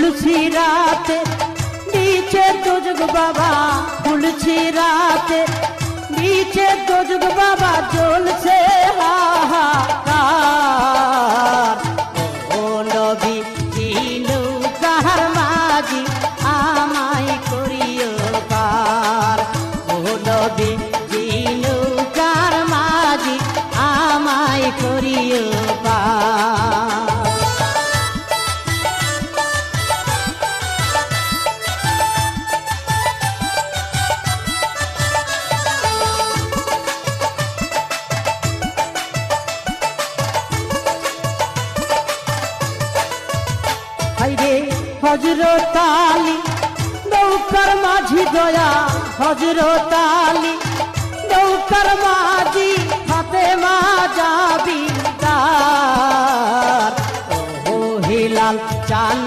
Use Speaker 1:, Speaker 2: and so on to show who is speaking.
Speaker 1: তুলসী রাতে নিচে দোজগ বাবা, তুলসী রাতে নিচে দোজগ বাবা জ্বলছে হাহাকার। ও নবী জিনু কাহার মাঝি আমায় করিও পার। ও নবী জিনু কাহার মাঝি আমায় করিও পার। হযরত আলী নৌকার মাঝি দয়া, হযরত আলী নৌকার মাঝি ফাতেমা জাবিদার। ও হিলাল চান